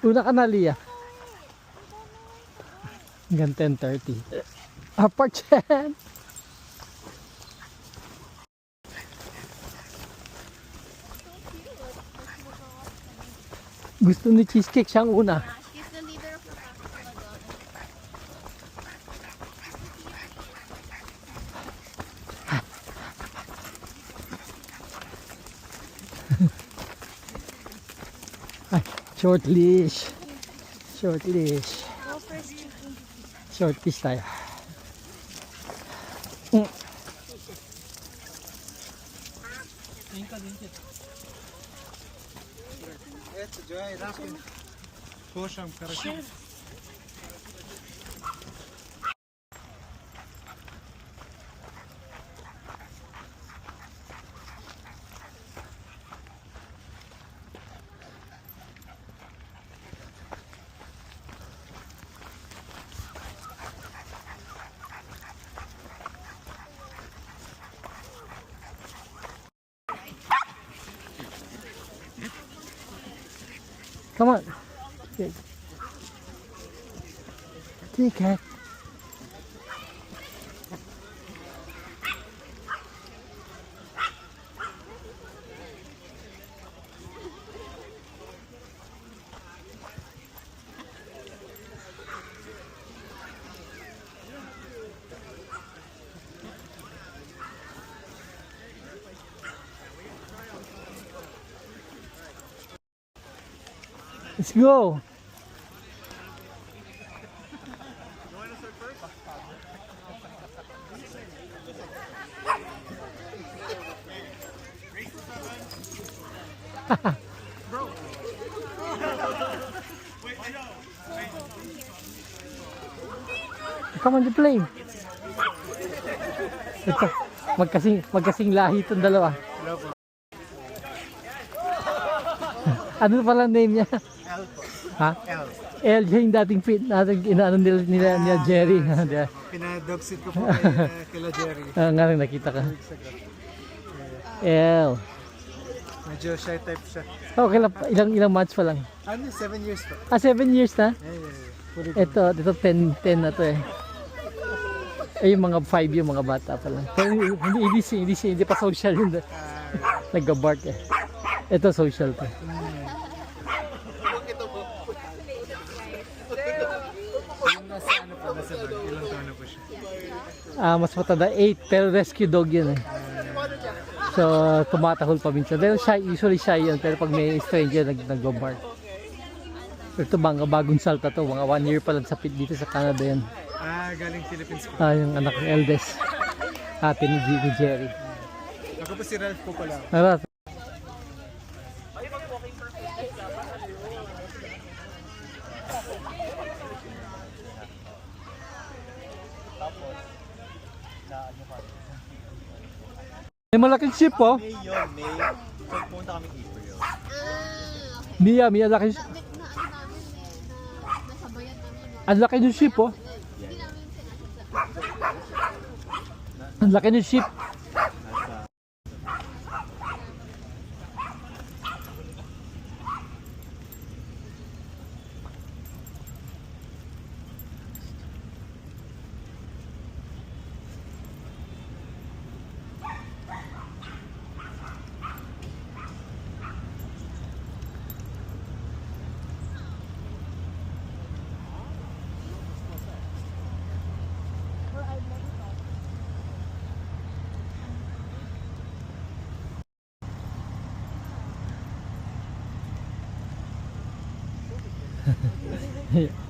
Una ka na, Lia. Hanggang 10:30. Apart yan. Gusto ni cheesecake siyang una. She's the leader of the pack talaga. Ay, short leash. Short leash. Go first, chicken. Short leash tayo. Это Джай, Рапин. Кошам, короче. Come on. Take it. Let's go. Come on, you play. Ito, magkasing lahi itong dalawa. Ano pala name niya? L. Ha? L. El, yung dating inaano nila Jerry. Pinadogsit ko po kila Jerry. Nga rin nakita ka. El. Medyo shy type siya. Okay lang, ilang months pa lang. Ano, 7 years pa. Ah, 7 years na? Puro Ito 10 na to eh. Ay, yung mga 5 yung mga bata pa lang. Pero hindi pa social yun. Nagga-bark eh. Ito social to. yung nasa ano pa, nasa bag. Ilang taon na po siya. Mas matanda 8 pero rescue dog yun eh. So tumatahol pa minsan. Pero shy, usually shy yun, pero pag may stranger nag-bark. Ito bagong salta to, mga 1 year pa lang sa pit dito sa Canada yan. Galing Philippines po. Yung anak ng eldest. Ate ni Jerry. Ako po si Ralph po pala. Alright. May malaking ship po. May yun, May. So, pumunta kami April. Mia, laki. Na ano namin eh, na nasabayan namin. No? Ang laki ng ship oh. Hindi namin sinasadya. Ang laki ng ship. Yeah.